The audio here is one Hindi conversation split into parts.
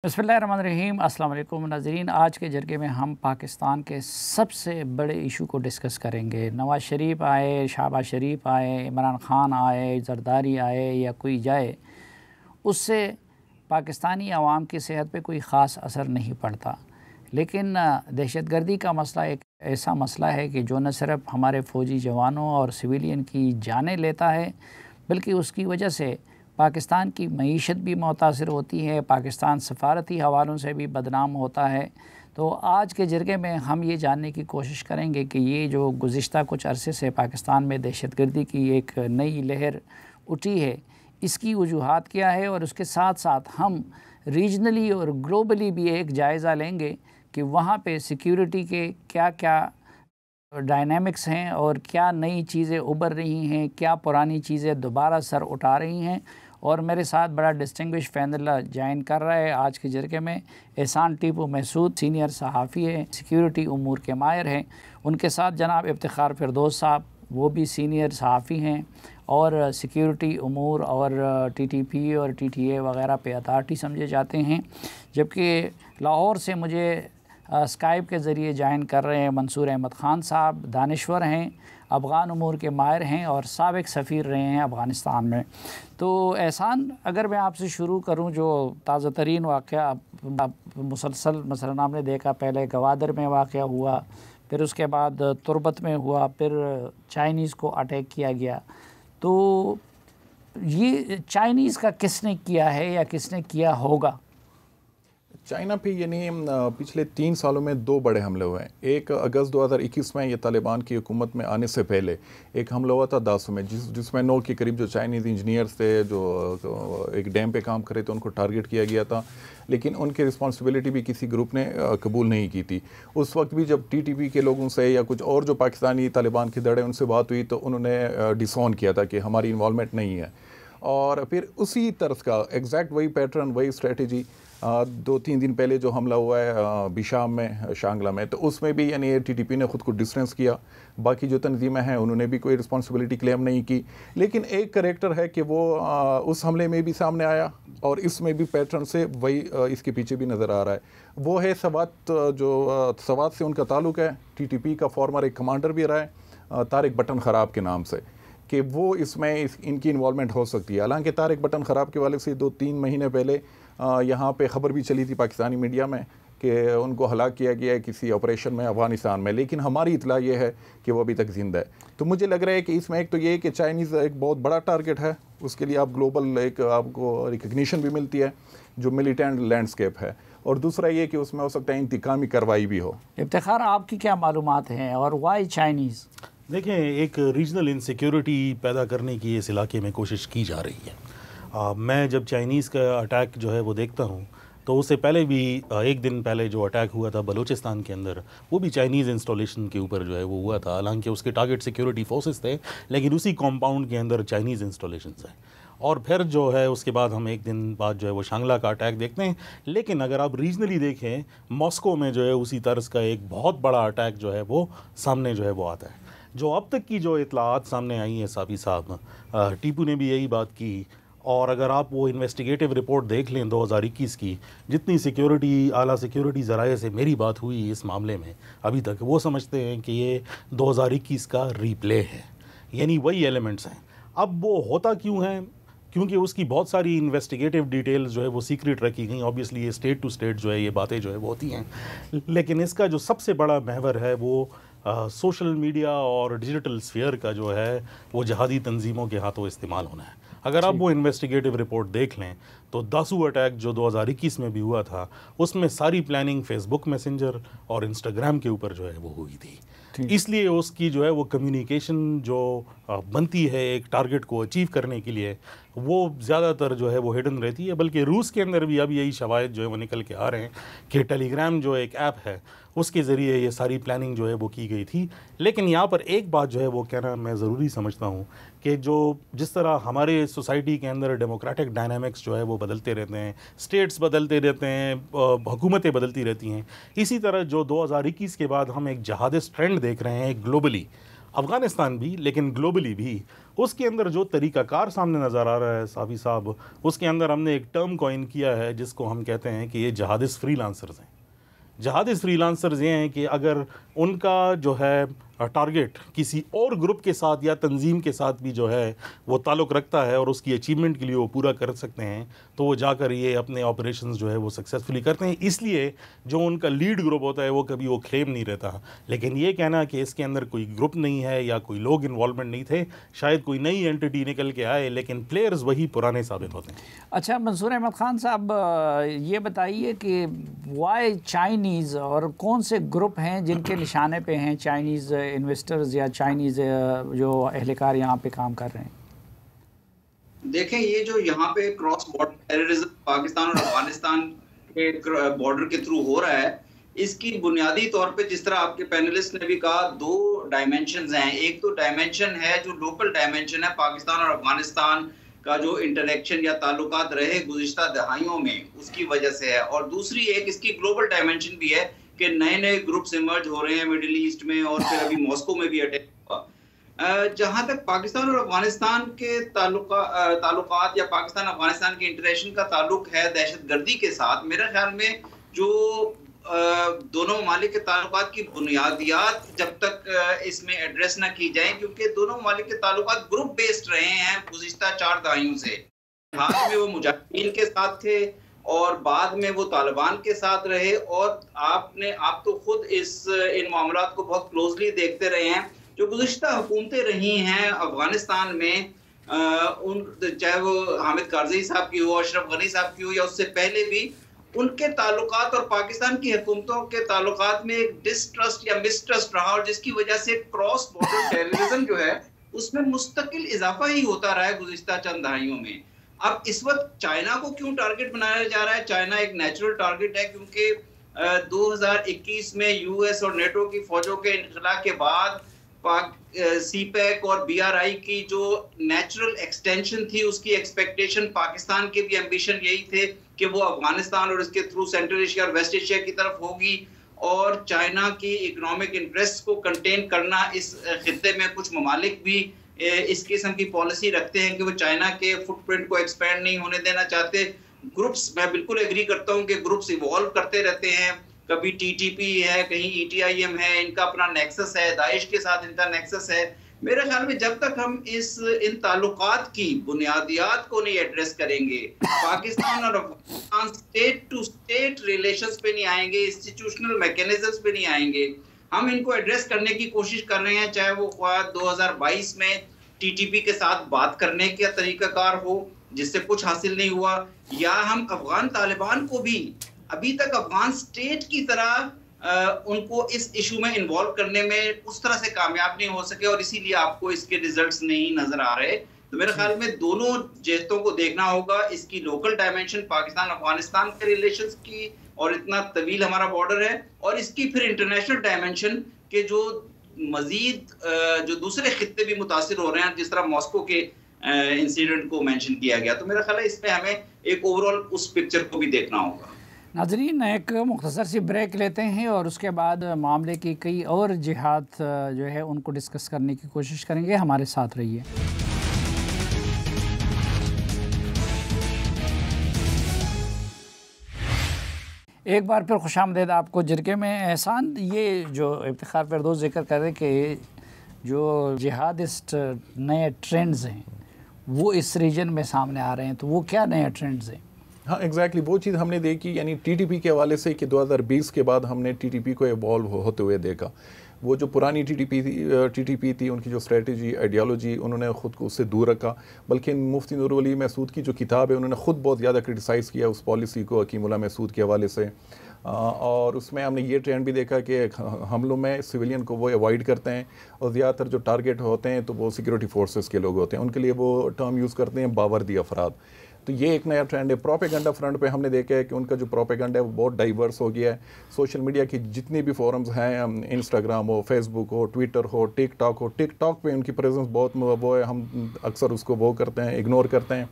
बिस्मिल्लाहिर्रहमानिर्रहीम। अस्सलाम वालेकुम नाज़रीन। आज के जरगे में हम पाकिस्तान के सबसे बड़े इशू को डिस्कस करेंगे। नवाज़ शरीफ आए, शहबाज शरीफ आए, इमरान ख़ान आए, ज़रदारी आए या कोई जाए, उससे पाकिस्तानी अवाम की सेहत पे कोई ख़ास असर नहीं पड़ता। लेकिन दहशतगर्दी का मसला एक ऐसा मसला है कि जो न सिर्फ हमारे फ़ौजी जवानों और सिविलियन की जानें लेता है, बल्कि उसकी वजह से पाकिस्तान की मईशत भी मुतासिर होती है, पाकिस्तान सफारती हवालों से भी बदनाम होता है। तो आज के जरगे में हम ये जानने की कोशिश करेंगे कि ये जो गुज़िश्ता कुछ अरसे से पाकिस्तान में दहशतगर्दी की एक नई लहर उठी है, इसकी वजूहात क्या है, और उसके साथ साथ हम रीजनली और ग्लोबली भी एक जायज़ा लेंगे कि वहाँ पे सिक्योरिटी के क्या क्या डायनामिक्स हैं और क्या नई चीज़ें उभर रही हैं, क्या पुरानी चीज़ें दोबारा सर उठा रही हैं। और मेरे साथ बड़ा डिस्टिंग्विश पैनल ज्वाइन कर रहा है आज के जरगे में। एहसान टीपू महसूद सीनियर सहाफ़ी है, सिक्योरिटी उमूर के माहिर हैं। उनके साथ जनाब इफ्तिखार फिरदौस साहब, वो भी सीनियर सहाफ़ी हैं और सिक्योरिटी उमूर और टीटीपी और टीटीए वगैरह पे अथॉरिटी समझे जाते हैं। जबकि लाहौर से मुझे स्काइप के ज़रिए ज्वाइन कर रहे हैं मंसूर अहमद ख़ान साहब, दानिश्वर हैं, अफ़गान उमूर के माहिर हैं और साबिक़ सफ़ीर रहे हैं अफ़गानिस्तान में। तो एहसान, अगर मैं आपसे शुरू करूं, जो ताज़ा तरीन वाक़या मुसलसल मसलन आपने देखा, पहले गवादर में वाक़या हुआ, फिर उसके बाद तुर्बत में हुआ, फिर चाइनीज़ को अटैक किया गया। तो ये चाइनीज़ का किसने किया है या किसने किया होगा? चाइना पे यानी पिछले 3 सालों में 2 बड़े हमले हुए हैं। एक अगस्त 2021 में, ये तालिबान की हुकूमत में आने से पहले एक हमला हुआ था दासू में, जिसमें 9 के करीब जो चाइनीज़ इंजीनियर्स थे जो एक डैम पे काम कर रहे थे, उनको टारगेट किया गया था। लेकिन उनकी रिस्पॉन्सिबिलिटी भी किसी ग्रुप ने कबूल नहीं की थी। उस वक्त भी जब टीटीपी के लोगों से या कुछ और जो पाकिस्तानी तालिबान के दड़े उनसे बात हुई, तो उन्होंने डिसऑन किया था कि हमारी इन्वॉल्वमेंट नहीं है। और फिर उसी तरह का एग्जैक्ट वही पैटर्न, वही स्ट्रेटजी 2-3 दिन पहले जो हमला हुआ है बिशाम में, शांगला में, तो उसमें भी यानी टीटीपी ने ख़ुद को डिस्टेंस किया। बाकी जो तंजीमें हैं उन्होंने भी कोई रिस्पॉन्सिबिलिटी क्लेम नहीं की। लेकिन एक करेक्टर है कि वो उस हमले में भी सामने आया और इसमें भी पैटर्न से वही इसके पीछे भी नज़र आ रहा है। वो है सवात, जो सवात से उनका ताल्लुक़ है। टीटीपी का फॉर्मर एक कमांडर भी रहा है तारिक बटन ख़राब के नाम से, कि वो इसमें इनकी इन्वॉल्वमेंट हो सकती है। हालांकि तारिक बटन ख़राब के वाले से 2-3 महीने पहले यहाँ पे ख़बर भी चली थी पाकिस्तानी मीडिया में कि उनको हलाक किया गया है किसी ऑपरेशन में अफ़गानिस्तान में, लेकिन हमारी इतला ये है कि वो अभी तक ज़िंदा है। तो मुझे लग रहा है कि इसमें एक तो ये कि चाइनीज़ एक बहुत बड़ा टारगेट है, उसके लिए आप ग्लोबल एक आपको रिकग्निशन भी मिलती है जो मिलिटेंट लैंडस्केप है, और दूसरा ये कि उसमें हो सकता है इंतकामी कार्रवाई भी हो। इफ्तिखार, आपकी क्या मालूमात हैं और वाई चाइनीज़? देखें, एक रीजनल इनसिक्योरिटी पैदा करने की इस इलाके में कोशिश की जा रही है। मैं जब चाइनीज़ का अटैक जो है वो देखता हूँ, तो उससे पहले भी 1 दिन पहले जो अटैक हुआ था बलूचिस्तान के अंदर, वो भी चाइनीज़ इंस्टॉलेशन के ऊपर जो है वो हुआ था। हालांकि उसके टारगेट सिक्योरिटी फोर्सेस थे, लेकिन उसी कॉम्पाउंड के अंदर चाइनीज़ इंस्टॉलेशंस हैं। और फिर जो है उसके बाद हम 1 दिन बाद जो है वो शांगला का अटैक देखते हैं। लेकिन अगर आप रीजनली देखें, मॉस्को में जो है उसी तर्ज का एक बहुत बड़ा अटैक जो है वो सामने जो है वो आता है। जो अब तक की जो इतलात सामने आई हैं साफ़ी साहब, टीपू ने भी यही बात की, और अगर आप वो इन्वेस्टिगेटिव रिपोर्ट देख लें 2021 की, जितनी सिक्योरिटी आला सिक्योरिटी ज़राए से मेरी बात हुई इस मामले में अभी तक, वो समझते हैं कि ये 2021 का रीप्ले है, यानी वही एलिमेंट्स हैं। अब वो होता क्यों है? क्योंकि उसकी बहुत सारी इन्वेस्टिगेटिव डिटेल्स जो है वो सीक्रेट रखी गई। ऑब्वियसली ये स्टेट टू स्टेट जो है ये बातें जो है वो होती हैं, लेकिन इसका जो सबसे बड़ा महवर है वो सोशल मीडिया और डिजिटल स्फीयर का जो है वो जहादी तंजीमों के हाथों इस्तेमाल होना है। अगर आप वो इन्वेस्टिगेटिव रिपोर्ट देख लें, तो दासू अटैक जो 2021 में भी हुआ था, उसमें सारी प्लानिंग फेसबुक मैसेंजर और इंस्टाग्राम के ऊपर जो है वो हुई थी। इसलिए उसकी जो है वो कम्युनिकेशन जो बनती है एक टारगेट को अचीव करने के लिए, वो ज़्यादातर जो है वो हिडन रहती है। बल्कि रूस के अंदर भी अब यही शवायद जो है वो निकल के आ रहे हैं कि टेलीग्राम जो एक ऐप है, उसके ज़रिए ये सारी प्लानिंग जो है वो की गई थी। लेकिन यहाँ पर एक बात जो है वो कहना मैं ज़रूरी समझता हूँ कि जिस तरह हमारे सोसाइटी के अंदर डेमोक्रेटिक डायनामिक्स जो है वो बदलते रहते हैं, स्टेट्स बदलते रहते हैं, हुकूमतें बदलती रहती हैं, इसी तरह जो 2021 के बाद हम एक जहादिस्ट ट्रेंड देख रहे हैं ग्लोबली, अफ़गानिस्तान भी लेकिन ग्लोबली भी, उसके अंदर जो तरीक़ाकार सामने नज़र आ रहा है साफ़ी साहब, उसके अंदर हमने एक टर्म कॉइन किया है जिसको हम कहते हैं कि ये जहादिस फ्रीलांसर्स हैं। जहादिस फ्रीलांसर्स ये हैं कि अगर उनका जो है टारगेट किसी और ग्रुप के साथ या तंजीम के साथ भी जो है वो ताल्लुक़ रखता है और उसकी अचीवमेंट के लिए वो पूरा कर सकते हैं, तो वो जाकर ये अपने ऑपरेशंस जो है वो सक्सेसफुली करते हैं। इसलिए जो उनका लीड ग्रुप होता है वो कभी वो क्लेम नहीं रहता। लेकिन ये कहना कि इसके अंदर कोई ग्रुप नहीं है या कोई लोग इन्वॉल्वमेंट नहीं थे, शायद कोई नई एंटिटी निकल के आए लेकिन प्लेयर्स वही पुराने साबित होते हैं। अच्छा मंसूर अहमद ख़ान साहब, ये बताइए कि वाई चाइनीज़, और कौन से ग्रुप हैं जिनके निशाने पे हैं चाइनीज़ इन्वेस्टर्स या चाइनीज़ जो अहलकार यहाँ पे काम कर रहे हैं? देखें, ये जो यहाँ पे क्रॉस बॉर्डर टेररिज्म पाकिस्तान और अफगानिस्तान के बॉर्डर के थ्रू हो रहा है, इसकी बुनियादी तौर पे जिस तरह आपके पैनलिस्ट ने भी कहा, दो डायमेंशंस हैं। एक तो डायमेंशन है जो लोकल डायमेंशन है, पाकिस्तान और अफगानिस्तान का जो इंटरेक्शन या ताल्लुकात रहे गुज़िश्ता दहाइयों में उसकी वजह से है, और दूसरी एक इसकी ग्लोबल डायमेंशन भी है कि नए नए ग्रुप्स इमर्ज हो रहे हैं मिडिल ईस्ट में, और फिर अभी मॉस्को में भी अटैक हुआ। जहां तक पाकिस्तान और अफगानिस्तान के ताल्लुकात या पाकिस्तान अफगानिस्तान के इंटरेक्शन का ताल्लुक है दहशतगर्दी के साथ, मेरे ख्याल में जो दोनों ममालिक के ताल्लुकात की बुनियादियात जब तक इसमें एड्रेस ना की जाए, क्योंकि दोनों ममालिक के ताल्लुकात ग्रुप बेस्ड रहे हैं गुज़िश्ता 4 दहाइयों से। हाल में वो मुजाहिदीन के साथ थे और बाद में वो तालिबान के साथ रहे, और आप तो खुद इन मामलात को बहुत क्लोजली देखते रहे हैं। जो गुज़िश्ता हुकूमतें रही हैं अफगानिस्तान में, चाहे वो हामिद कारज़ई साहब की हो, अशरफ गनी साहब की हो, या उससे पहले भी, उनके ताल्लुकात और पाकिस्तान की हुकूमतों के ताल्लुकात में एक डिसट्रस्ट या मिसट्रस्ट रहा, और जिसकी वजह से क्रॉस बॉर्डर टेररिज्म जो है उसमें मुस्तकिल इजाफा ही होता रहा है गुज़िश्ता चंद दहाइयों में। अब इस वक्त चाइना को क्यों टारगेट बनाया जा रहा है? चाइना एक नेचुरल टारगेट है, क्योंकि 2021 में यूएस और नेटो की फौजों के इनखला के बाद सीपैक और बीआरआई की जो नेचुरल एक्सटेंशन थी, उसकी एक्सपेक्टेशन, पाकिस्तान के भी एम्बिशन यही थे कि वो अफगानिस्तान और इसके थ्रू सेंट्रल एशिया और वेस्ट एशिया की तरफ होगी, और चाइना की इकोनॉमिक इंटरेस्ट को कंटेन करना। इस खित्ते में कुछ ममालिक भी इस किस्म की पॉलिसी रखते हैं कि वो चाइना के फुटप्रिंट को एक्सपेंड नहीं होने देना चाहते। ग्रुप्स, मैं बिल्कुल एग्री करता हूं कि ग्रुप्स इवॉल्व करते रहते हैं, कभी टीटीपी है, कहीं ईटीआईएम है, इनका अपना नेक्सस है, दाइश के साथ इनका नेक्सस है। मेरे ख्याल में जब तक हम इन ताल्लुकात की बुनियादियात को नहीं एड्रेस करेंगे, पाकिस्तान और Afghanistan state to state relations पे नहीं आएंगे, इंस्टीट्यूशनल मैकेनिज्म्स पे नहीं आएंगे, हम इनको एड्रेस करने की कोशिश कर रहे हैं, चाहे वो 2022 में टीटीपी के साथ बात करने का तरीकाकार हो जिससे कुछ हासिल नहीं हुआ, या हम अफगान तालिबान को भी अभी तक अफगान स्टेट की तरह उनको इस इशू में इन्वॉल्व करने में उस तरह से कामयाब नहीं हो सके, और इसीलिए आपको इसके रिजल्ट्स नहीं नजर आ रहे। तो मेरे ख्याल में दोनों जिहतों को देखना होगा, इसकी लोकल डायमेंशन पाकिस्तान अफगानिस्तान के रिलेशंस की, और इतना तवील हमारा बॉर्डर है, और इसकी फिर इंटरनेशनल डायमेंशन के जो मजीद जो दूसरे खित्ते भी मुतासिर हो रहे हैं, जिस तरह मॉस्को के इंसिडेंट को मेंशन किया गया। तो मेरा ख्याल है इसमें हमें एक ओवरऑल उस पिक्चर को भी देखना होगा। नाज़रीन, एक मुख्तसर सी ब्रेक लेते हैं और उसके बाद मामले की कई और जिहाद जो है उनको डिस्कस करने की कोशिश करेंगे। हमारे साथ रहिए। एक बार फिर खुशामदीद आपको जिरगे में। एहसान, ये जो इफ्तिखार फिरदौस जिक्र कर रहे कि जो जिहादिस्ट नए ट्रेंड्स हैं वो इस रीजन में सामने आ रहे हैं, तो वो क्या नए ट्रेंड्स हैं? हाँ एग्जैक्टली वो चीज़ हमने देखी, यानी टीटीपी के हवाले से कि 2020 के बाद हमने टीटीपी को एवॉल्व होते हुए देखा। वो जो पुरानी टीटीपी थी उनकी जो स्ट्रेटजी, आइडियालॉजी, उन्होंने ख़ुद को उससे दूर रखा। बल्कि मुफ्ती नूर वली महसूद की जो किताब है उन्होंने ख़ुद बहुत ज़्यादा क्रिटिसाइज़ किया उस पॉलिसी को हकीमुल्लाह महसूद के हवाले से। और उसमें हमने ये ट्रेंड भी देखा कि हमलों में सिविलियन को वो अवॉइड करते हैं, और ज़्यादातर जो टारगेट होते हैं तो वो सिक्योरिटी फोर्सेस के लोग होते हैं, उनके लिए वो टर्म यूज़ करते हैं बावर्दी अफराद। तो ये एक नया ट्रेंड है। प्रोपेगेंडा फ्रंट पे हमने देखा है कि उनका जो प्रोपेगेंडा है वो बहुत डाइवर्स हो गया है। सोशल मीडिया की जितनी भी फोरम्स हैं, इंस्टाग्राम हो, फेसबुक हो, ट्विटर हो, टिकटॉक पे उनकी प्रेजेंस बहुत वो है, हम अक्सर उसको वो करते हैं, इग्नोर करते हैं।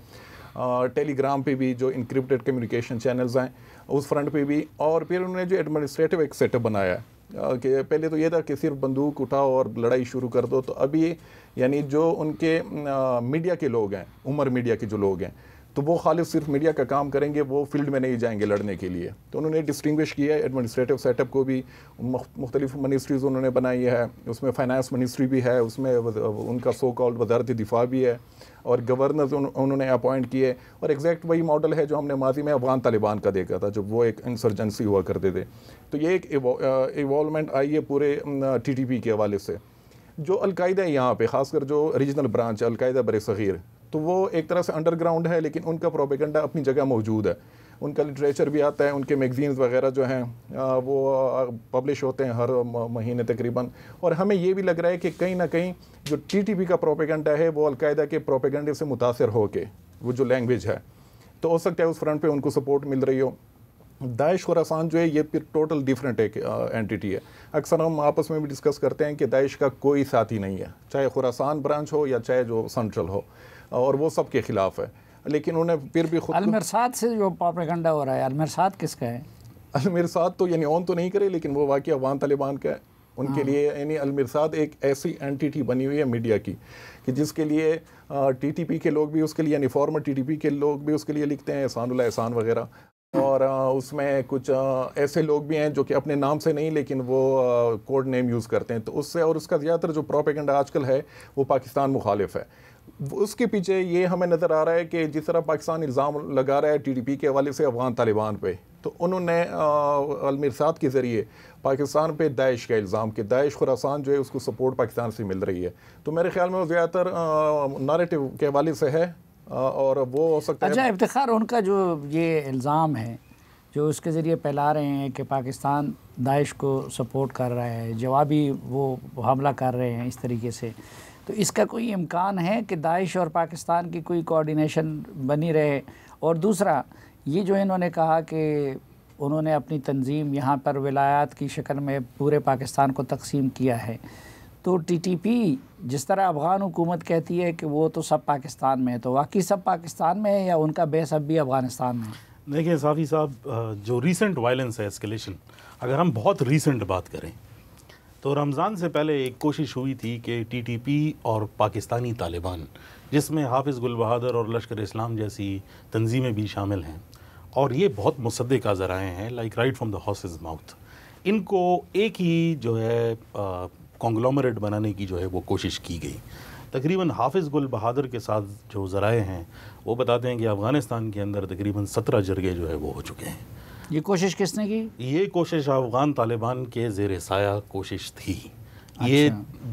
टेलीग्राम पे भी जो इनक्रिप्टेड कम्युनिकेशन चैनल्स हैं उस फ्रंट पे भी, और फिर उन्होंने जो एडमिनिस्ट्रेटिव एक सेटअप बनाया है कि पहले तो ये था कि सिर्फ बंदूक उठाओ और लड़ाई शुरू कर दो, तो अभी यानी जो उनके मीडिया के लोग हैं, उमर मीडिया के जो लोग हैं, तो वो खालिद सिर्फ मीडिया का काम करेंगे, वो फील्ड में नहीं जाएंगे लड़ने के लिए। तो उन्होंने डिस्टिंग्विश किया है एडमिनिस्ट्रेटिव सेटअप को भी, मुख्तलिफ मिनिस्ट्रीज़ उन्होंने बनाई है, उसमें फाइनेंस मिनिस्ट्री भी है, उसमें उनका सो कॉल्ड वजारत दिफा भी है, और गवर्नर्स उन्होंने अपॉइंट किए, और एग्जैक्ट वही मॉडल है जो हमने माजी में अफगान तालिबान का देखा था जब वो एक इंसर्जेंसी हुआ करते थे। तो ये एक इवॉल्वमेंट आई है पूरे TTP के हवाले से। जो अलकायदा है यहाँ पे, ख़ासकर जो रीजनल ब्रांच है अलकायदा बर सग़ीर, तो वो एक तरह से अंडरग्राउंड है, लेकिन उनका प्रोपेगेंडा अपनी जगह मौजूद है। उनका लिटरेचर भी आता है, उनके मैगज़ीन्स वगैरह जो हैं वो पब्लिश होते हैं हर महीने तकरीबन। और हमें ये भी लग रहा है कि कहीं ना कहीं जो TTP का प्रोपेगेंडा है वो अलकायदा के प्रोपेगेंडे से मुतासर हो के, वो जो लैंग्वेज है, तो हो सकता है उस फ्रंट पे उनको सपोर्ट मिल रही हो। दाइश खुरासान जो है ये फिर टोटल डिफरेंट एक एंटिटी है। अक्सर हम आपस में भी डिस्कस करते हैं कि दाइश का कोई साथी नहीं है, चाहे खुरासान ब्रांच हो या चाहे जो सेंट्रल हो, और वो सब के ख़िलाफ़ है। लेकिन उन्हें फिर भी खुद अलमिरसाद से जो प्रोपेगेंडा हो रहा है, अलमिरसाद किसका है? अलमिरसाद तो यानी ऑन तो नहीं करे, लेकिन वो वाक़ई अफगान तालिबान का है उनके लिए। यानी अलमिरसाद एक ऐसी एंटिटी बनी हुई है मीडिया की कि जिसके लिए TTP के लोग भी उसके लिए, यानी फॉर्मर TTP के लोग भी उसके लिए लिखते हैं, एहसानुल्लाह एहसान वगैरह, और उसमें कुछ ऐसे लोग भी हैं जो कि अपने नाम से नहीं, लेकिन वो कोड नेम यूज़ करते हैं। तो उससे, और उसका ज़्यादातर जो प्रोपेगेंडा आजकल है वो पाकिस्तान मुखालिफ है। उसके पीछे ये हमें नज़र आ रहा है कि जिस तरह पाकिस्तान इल्ज़ाम लगा रहा है TTP के हवाले से अफगान तालिबान पे, तो उन्होंने अलमिरसाद के ज़रिए पाकिस्तान पे दाइश का इल्ज़ाम कि दाइश खुरासान जो है उसको सपोर्ट पाकिस्तान से मिल रही है। तो मेरे ख्याल में वो ज़्यादातर नैरेटिव के हवाले से है, और वो हो सकता है। अच्छा इफ्तिखार, उनका जो ये इल्ज़ाम है जो उसके ज़रिए फैला रहे हैं कि पाकिस्तान दाइश को सपोर्ट कर रहा है, जवाबी वो हमला कर रहे हैं इस तरीके से, तो इसका कोई इम्कान है कि दाइश और पाकिस्तान की कोई कोऑर्डिनेशन बनी रहे? और दूसरा ये जो इन्होंने कहा कि उन्होंने अपनी तंजीम यहाँ पर विलायात की शक्ल में पूरे पाकिस्तान को तकसीम किया है, तो TTP जिस तरह अफ़गान हुकूमत कहती है कि वो तो सब पाकिस्तान में है, तो वाकई सब पाकिस्तान में है या उनका बेस अब भी अफ़गानिस्तान में है? देखिए साफ़ी साहब, जो रीसेंट वायलेंस है, एस्केलेशन, अगर हम बहुत रीसेंट बात करें तो रमज़ान से पहले एक कोशिश हुई थी कि TTP और पाकिस्तानी तालिबान, जिसमें हाफिज़ गुल बहादुर और लश्कर इस्लाम जैसी तंजीमें भी शामिल हैं, और ये बहुत मुसद्दिक़ा ज़राए हैं, like right from the horses mouth, इनको एक ही जो है कॉन्ग्लोमरेट बनाने की जो है वो कोशिश की गई। तकरीबन हाफिज़ गुल बहादुर के साथ जो ज़राए हैं वो बताते हैं कि अफ़गानिस्तान के अंदर तकरीबन 17 जरगे जो है वो हो चुके हैं। ये कोशिश किसने की? ये कोशिश अफ़गान तालिबान के ज़ेर साया कोशिश थी। ये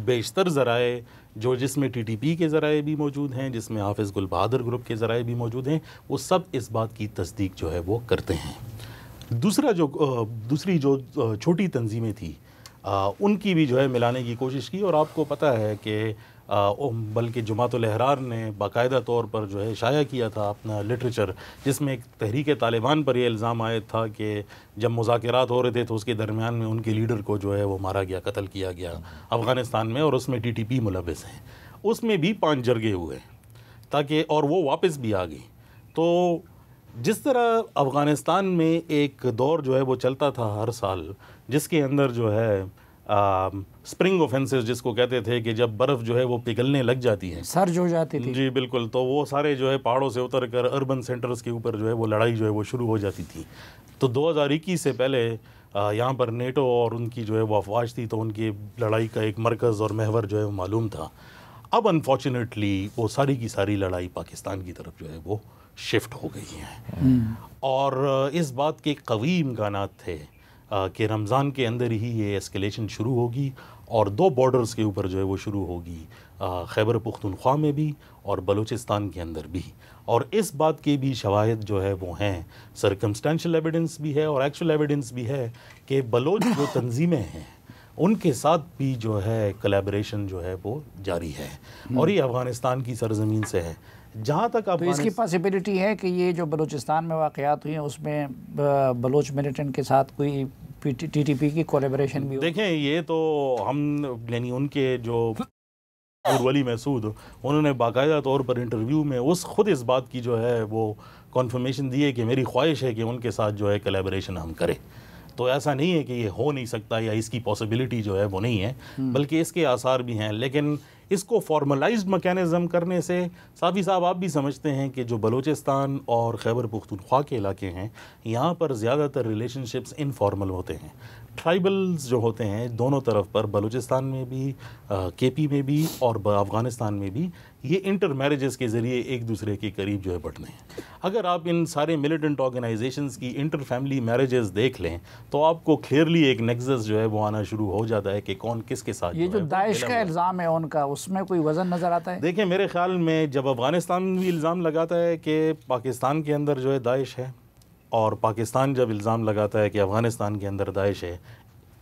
बेशतर ज़राए जो, जिसमें TTP के ज़राए भी मौजूद हैं, जिसमें हाफिज़ गुल बहादुर ग्रुप के ज़राए भी मौजूद हैं, वो सब इस बात की तस्दीक जो है वो करते हैं। दूसरी जो छोटी तंजीमें थी उनकी भी जो है मिलाने की कोशिश की, और आपको पता है कि बल्कि जमातुल अहरार ने बाकायदा तौर पर जो है शाया किया था अपना लिटरेचर, जिसमें एक तहरीक तालिबान पर यह इल्ज़ाम आया था कि जब मुज़ाकरात हो रहे थे तो उसके दरमियान में उनके लीडर को जो है वो मारा गया, कत्ल किया गया अफ़गानिस्तान में, और उसमें TTP मुलविस हैं। उसमें भी 5 जरगे हुए ताकि, और वो वापस भी आ गई। तो जिस तरह अफ़गानिस्तान में एक दौर जो है वो चलता था हर साल, जिसके अंदर जो है स्प्रिंग ऑफेंसेस जिसको कहते थे, कि जब बर्फ़ जो है वो पिघलने लग जाती है, सर्ज हो जाती थी। जी बिल्कुल, तो वो सारे जो है पहाड़ों से उतर कर अर्बन सेंटर्स के ऊपर जो है वो लड़ाई जो है वो शुरू हो जाती थी। तो 2021 से पहले यहाँ पर नेटो और उनकी जो है वो अफवाज थी, तो उनकी लड़ाई का एक मरकज़ और महवर जो है वो मालूम था। अब अनफॉर्चुनेटली वो सारी की सारी लड़ाई पाकिस्तान की तरफ जो है वो शिफ्ट हो गई है, और इस बात के कवी इम्कानात थे कि रमज़ान के अंदर ही ये एस्केलेशन शुरू होगी, और 2 बॉर्डर्स के ऊपर जो है वो शुरू होगी, खैबर पुख्तनख्वा में भी और बलूचिस्तान के अंदर भी। और इस बात के भी शवाहिद जो है वो हैं, सर्कमस्टेंशियल एविडेंस भी है और एक्चुअल एविडेंस भी है कि बलोच जो तंजीमें हैं उनके साथ भी जो है कोलैबोरेशन जो है वो जारी है, और ये अफ़गानिस्तान की सरज़मीन से है। जहाँ तक तो इसकी पॉसिबिलिटी है कि ये जो बलूचिस्तान में वाक़यात हुई हैं उसमें बलोच मिलिटेंट के साथ कोई TTP की कोलैबोरेशन भी हो? देखें, ये तो हम, यानी उनके जो वली महसूद, उन्होंने बाकायदा तौर पर इंटरव्यू में खुद इस बात की जो है वो कॉन्फर्मेशन दी है कि मेरी ख्वाहिश है कि उनके साथ जो है कोलैबोरेशन हम करें। तो ऐसा नहीं है कि ये हो नहीं सकता या इसकी पॉसिबिलिटी जो है वो नहीं है, बल्कि इसके आसार भी हैं। लेकिन इसको फॉर्मलाइज्ड मैकेनिज़्म करने से साफ़ी साहब आप भी समझते हैं कि जो बलूचिस्तान और खैबर पुख्तूनख्वा के इलाके हैं, यहाँ पर ज़्यादातर रिलेशनशिप्स इनफॉर्मल होते हैं। ट्राइबल्स जो होते हैं दोनों तरफ पर, बलूचिस्तान में भी, केपी में भी और अफ़गानिस्तान में भी, ये इंटर मैरिजेस के ज़रिए एक दूसरे के करीब जो है बढ़ने हैं। अगर आप इन सारे मिलिटेंट ऑर्गेनाइजेशंस की इंटर फैमिली मैरिजेस देख लें तो आपको क्लियरली एक नेक्सस जो है वो आना शुरू हो जाता है कि कौन किसके साथ। ये जो दाइश का इल्ज़ाम है उनका, उसमें कोई वज़न नज़र आता है? देखिए, मेरे ख्याल में जब अफ़गानिस्तान भी इल्ज़ाम लगाता है कि पाकिस्तान के अंदर जो है दाइश है, और पाकिस्तान जब इल्ज़ाम लगाता है कि अफ़गानिस्तान के अंदर दाइश है,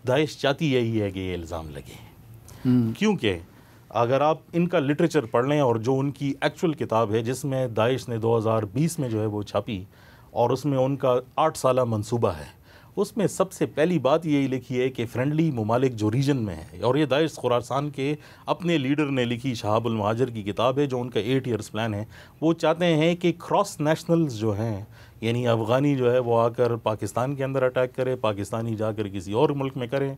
दाइश चाहती यही है कि ये इल्ज़ाम लगे। क्योंकि अगर आप इनका लिटरेचर पढ़ लें और जो उनकी एक्चुअल किताब है जिसमें दाइश ने 2020 में जो है वो छापी और उसमें उनका 8 साला मंसूबा है, उसमें सबसे पहली बात यही लिखी है कि फ्रेंडली ममालिक जो रीजन में है, और ये दाइश खुरासान के अपने लीडर ने लिखी शहाबुल महाजर की किताब है जो उनका 8 ईयर्स प्लान है, वो चाहते हैं कि क्रॉस नेशनल्स जो हैं, यानी अफ़गानी जो है वो आकर पाकिस्तान के अंदर अटैक करे, पाकिस्तानी जाकर किसी और मुल्क में करें,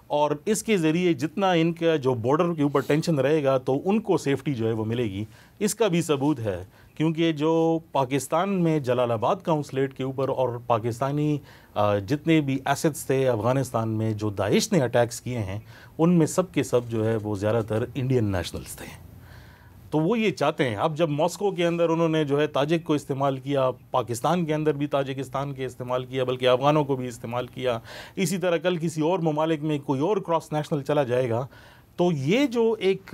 और इसके ज़रिए जितना इनका जो बॉर्डर के ऊपर टेंशन रहेगा तो उनको सेफ्टी जो है वो मिलेगी। इसका भी सबूत है क्योंकि जो पाकिस्तान में जलालाबाद काउंसलेट के ऊपर और पाकिस्तानी जितने भी एसेट्स थे अफ़गानिस्तान में जो दाइश ने अटैक्स किए हैं, उनमें सब के सब जो है वो ज़्यादातर इंडियन नेशनल्स थे। तो वो ये चाहते हैं, अब जब मॉस्को के अंदर उन्होंने जो है ताजिक को इस्तेमाल किया, पाकिस्तान के अंदर भी ताजिकिस्तान के इस्तेमाल किया, बल्कि अफ़गानों को भी इस्तेमाल किया, इसी तरह कल किसी और ममालिक में कोई और क्रॉस नेशनल चला जाएगा, तो ये जो एक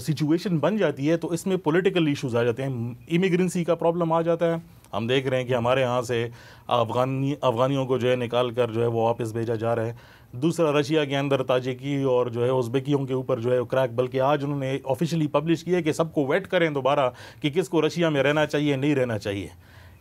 सिचुएशन बन जाती है तो इसमें पॉलिटिकल इश्यूज आ जाते हैं, इमिग्रेंसी का प्रॉब्लम आ जाता है। हम देख रहे हैं कि हमारे यहाँ से अफ़गानियों को जो है निकाल कर जो है वो वापस भेजा जा रहा है। दूसरा, रशिया के अंदर ताजिकी और जो है उज़्बेकियों के ऊपर जो है क्रैक, बल्कि आज उन्होंने ऑफिशियली पब्लिश किया कि सबको वेट करें दोबारा कि किसको रशिया में रहना चाहिए नहीं रहना चाहिए।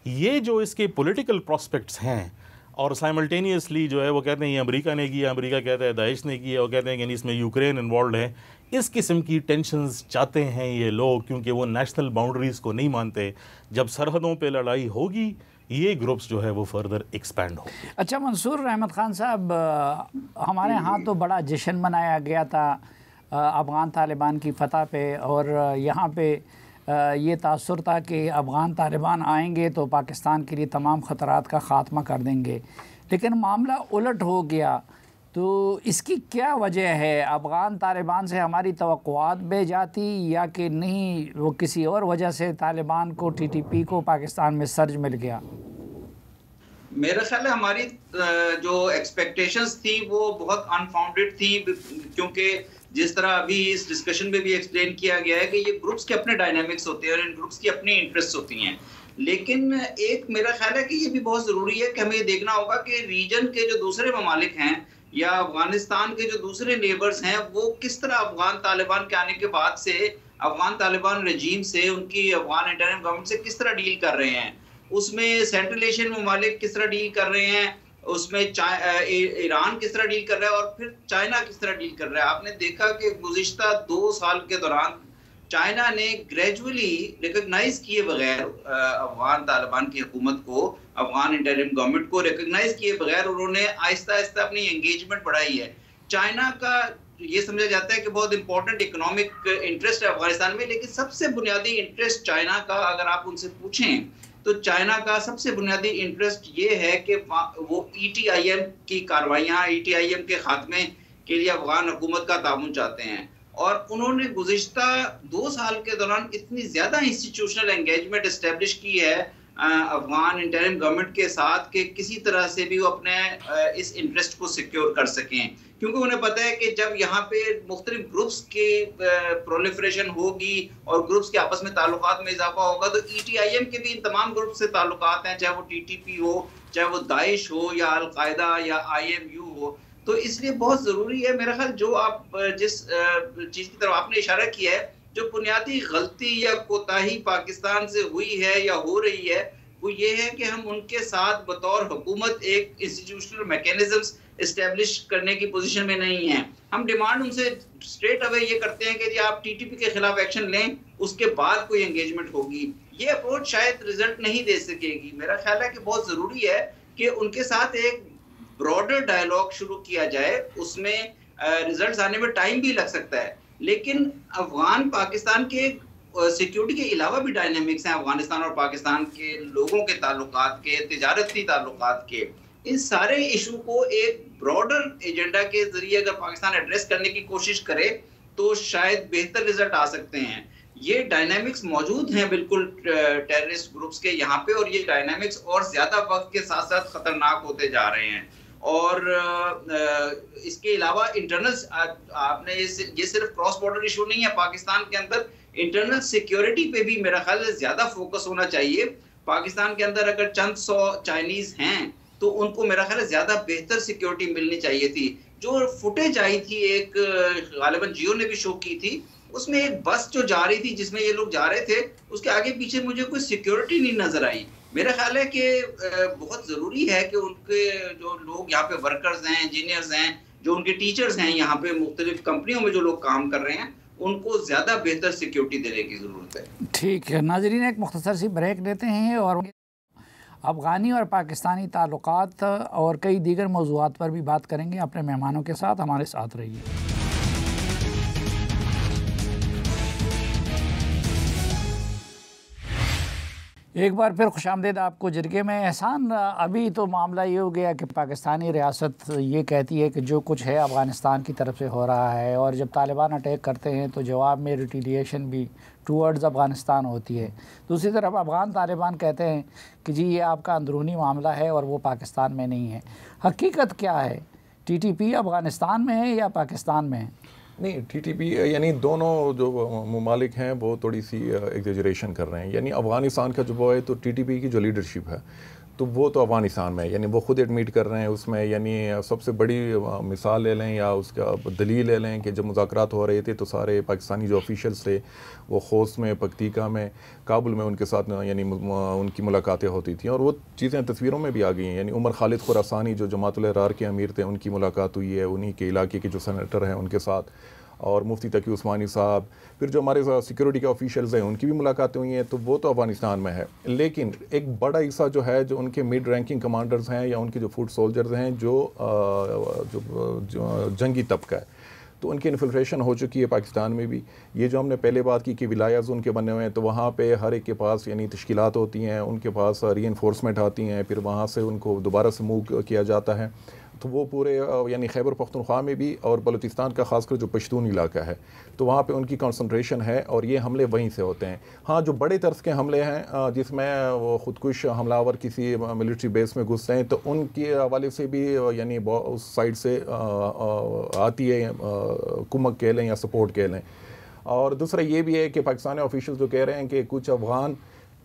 ये जो इसके पॉलिटिकल प्रॉस्पेक्ट्स हैं, और साइमल्टेनियसली जो है वो कहते हैं ये अमेरिका ने किया, अमेरिका कहता है दाइश ने किया, वो कहते हैं कि इसमें यूक्रेन इन्वॉल्व है। इस किस्म की टेंशन्स चाहते हैं ये लोग क्योंकि वो नेशनल बाउंड्रीज़ को नहीं मानते। जब सरहदों पे लड़ाई होगी ये ग्रुप्स जो है वो फर्दर एक्सपैंड होंगे। अच्छा मंसूर अहमद ख़ान साहब, हमारे यहाँ तो बड़ा जश्न मनाया गया था अफ़गान तालिबान की फ़तह पे, और यहाँ पे ये तासुर था कि अफ़गान तालिबान आएंगे तो पाकिस्तान के लिए तमाम ख़तरात का ख़ात्मा कर देंगे, लेकिन मामला उलट हो गया। तो इसकी क्या वजह है? अफ़गान तालिबान से हमारी तवक्कुआत बे जाती या कि नहीं, वो किसी और वजह से तालिबान को, TTP को पाकिस्तान में सर्ज मिल गया? मेरा ख्याल है हमारी जो एक्सपेक्टेशंस थी वो बहुत अनफाउंडेड थी, क्योंकि जिस तरह अभी इस डिस्कशन में भी एक्सप्लेन किया गया है कि ये ग्रुप्स के अपने डायनामिक्स होते हैं और इन ग्रुप्स की अपनी इंटरेस्ट होती हैं। लेकिन एक मेरा ख्याल है कि ये भी बहुत ज़रूरी है कि हमें ये देखना होगा कि रीजन के जो दूसरे ममालिक हैं या अफगानिस्तान के जो दूसरे नेबर्स हैं वो किस तरह अफगान तालिबान के आने के बाद से अफगान तालिबान रजीम से, उनकी अफगान इंटरिम गवर्नमेंट से किस तरह डील कर रहे हैं, उसमें सेंट्रल एशियन ममालिक किस तरह डील कर रहे हैं, उसमें ईरान किस तरह डील कर रहा है और फिर चाइना किस तरह डील कर रहा है। आपने देखा कि गुज़िश्ता 2 साल के दौरान चाइना ने ग्रेजुअली रिकॉग्नाइज किए बगैर अफगान तालिबान की हुकूमत को, अफगान इंटरिम गवर्नमेंट को रिकॉग्नाइज किए बगैर उन्होंने आहिस्ता आहिस्ता अपनी एंगेजमेंट बढ़ाई है। चाइना का ये समझा जाता है कि बहुत इंपॉर्टेंट इकोनॉमिक इंटरेस्ट है अफगानिस्तान में, लेकिन सबसे बुनियादी इंटरेस्ट चाइना का अगर आप उनसे पूछें तो चाइना का सबसे बुनियादी इंटरेस्ट ये है कि वो ETIM की कार्रवाइयाँ, ETIM के खात्मे के लिए अफगान हुकूमत का ताउन चाहते हैं। और उन्होंने गुज़िश्ता 2 साल के दौरान इतनी ज़्यादा इंस्टीट्यूशनल एंगेजमेंट इस्टेब्लिश की है अफगान इंटरिम गवर्नमेंट के साथ कि किसी तरह से भी वो अपने इस इंटरेस्ट को सिक्योर कर सकें, क्योंकि उन्हें पता है कि जब यहाँ पे मुख्तलिफ ग्रुप्स की प्रोलिफरेशन होगी और ग्रुप्स के आपस में ताल्लुकात में इजाफा होगा तो ETIM के भी इन तमाम ग्रुप से ताल्लुकात हैं, चाहे वो TTP हो, चाहे वो दाइश हो या अल-कायदा या IMU हो। तो इसलिए बहुत ज़रूरी है मेरा ख्याल, जो आप जिस चीज़ की तरफ आपने इशारा किया है, जो बुनियादी गलती या कोताही पाकिस्तान से हुई है या हो रही है वो ये है कि हम उनके साथ बतौर हुकूमत एक इंस्टीट्यूशनल मैकेनिज्म्स इस्टेब्लिश करने की पोजीशन में नहीं है। हम डिमांड उनसे स्ट्रेट अवे ये करते हैं कि जी आप TTP के खिलाफ एक्शन लें, उसके बाद कोई एंगेजमेंट होगी। ये अप्रोच शायद रिजल्ट नहीं दे सकेगी। मेरा ख्याल है कि बहुत ज़रूरी है कि उनके साथ एक ब्रॉडर डायलॉग शुरू किया जाए, उसमें रिजल्ट्स आने में टाइम भी लग सकता है, लेकिन अफगान पाकिस्तान के सिक्योरिटी के अलावा भी डायनेमिक्स हैं अफगानिस्तान और पाकिस्तान के लोगों के ताल्लुकात के, तिजारती ताल्लुकात के। इस सारे इशू को एक ब्रॉडर एजेंडा के जरिए अगर पाकिस्तान एड्रेस करने की कोशिश करे तो शायद बेहतर रिजल्ट आ सकते हैं। ये डायनामिक्स मौजूद हैं बिल्कुल टेररिस्ट ग्रुप्स के यहाँ पे, और ये डायनामिक्स और ज्यादा वक्त के साथ साथ खतरनाक होते जा रहे हैं। और इसके अलावा इंटरनल, आपने ये सिर्फ क्रॉस बॉर्डर इशू नहीं है, पाकिस्तान के अंदर इंटरनल सिक्योरिटी पे भी मेरा ख्याल है ज्यादा फोकस होना चाहिए। पाकिस्तान के अंदर अगर चंद 100 चाइनीज हैं तो उनको मेरा ख्याल है ज्यादा बेहतर सिक्योरिटी मिलनी चाहिए थी। जो फुटेज आई थी, एक गालिबन जियो ने भी शो की थी, उसमें एक बस जो जा रही थी जिसमें ये लोग जा रहे थे, उसके आगे पीछे मुझे कोई सिक्योरिटी नहीं नजर आई। मेरा ख्याल है कि बहुत जरूरी है कि उनके जो लोग यहाँ पे वर्कर्स हैं, इंजीनियर्स हैं, जो उनके टीचर्स हैं, यहाँ पे मुख्तलिफ कंपनियों में जो लोग काम कर रहे हैं, उनको ज़्यादा बेहतर सिक्योरिटी देने की ज़रूरत है। ठीक है नाज़रीन, एक मुख्तसर सी ब्रेक लेते हैं और अफ़गानी और पाकिस्तानी ताल्लुकात और कई दीगर मौज़ूआत पर भी बात करेंगे अपने मेहमानों के साथ। हमारे साथ रहिए। एक बार फिर खुशामदीद आपको जरगे में। एहसान, अभी तो मामला ये हो गया कि पाकिस्तानी रियासत ये कहती है कि जो कुछ है अफ़गानिस्तान की तरफ से हो रहा है, और जब तालिबान अटैक करते हैं तो जवाब में रिटेलिएशन भी टूवर्ड्स अफ़गानिस्तान होती है। दूसरी तरफ अफ़गान तालिबान कहते हैं कि जी ये आपका अंदरूनी मामला है और वो पाकिस्तान में नहीं है। हकीकत क्या है? TTP अफ़गानिस्तान में है या पाकिस्तान में है? नहीं, TTP यानी दोनों जो ममालिक हैं वो थोड़ी सी एग्जेजरेशन कर रहे हैं। यानी अफ़गानिस्तान का जो वो है तो TTP की जो लीडरशिप है तो वो तो अफ़गानिस्तान में है, यानी वो खुद एडमिट कर रहे हैं उसमें। यानी सबसे बड़ी मिसाल ले लें या उसका दलील ले लें कि जब मुज़ाकरात हो रहे थे तो सारे पाकिस्तानी जो ऑफिशियल्स थे वो खोस में, पक्तिका में, काबुल में उनके साथ यानी उनकी मुलाकातें होती थी, और वो चीज़ें तस्वीरों में भी आ गई हैं। यानी उमर खालिद खुरासानी जो जमातुल अहरार के अमीर थे, उनकी मुलाकात हुई है उन्हीं के इलाके के जो सेनेटर हैं उनके साथ, और मुफ्ती तकी उस्मानी साहब, फिर जो हमारे सिक्योरिटी के ऑफिशियल्स हैं उनकी भी मुलाकातें हुई हैं। तो वो तो अफ़गानिस्तान में है, लेकिन एक बड़ा हिस्सा जो है जो उनके मिड रैंकिंग कमांडर्स हैं या उनके जो फुट सोल्जर्स हैं जो जंगी तबका है, तो उनकी इन्फिल्ट्रेशन हो चुकी है पाकिस्तान में भी। ये जो हमने पहले बात की कि विलायाज उनके बने हुए हैं, तो वहाँ पे हर एक के पास यानी तश्कीलात होती हैं, उनके पास रीइंफोर्समेंट आती हैं, फिर वहाँ से उनको दोबारा से मूव किया जाता है। तो वो पूरे यानी खैबर पख्तूनख्वा में भी और बलूचिस्तान का खासकर जो पश्तून इलाका है तो वहाँ पे उनकी कंसंट्रेशन है, और ये हमले वहीं से होते हैं। हाँ, जो बड़े तर्ज के हमले हैं जिसमें वो खुदकुश हमलावर किसी मिलिट्री बेस में घुसते हैं, तो उनके हवाले से भी यानी उस साइड से आती है कुमक कह लें या सपोर्ट कह लें। और दूसरा ये भी है कि पाकिस्तानी ऑफिशियल जो कह रहे हैं कि कुछ अफगान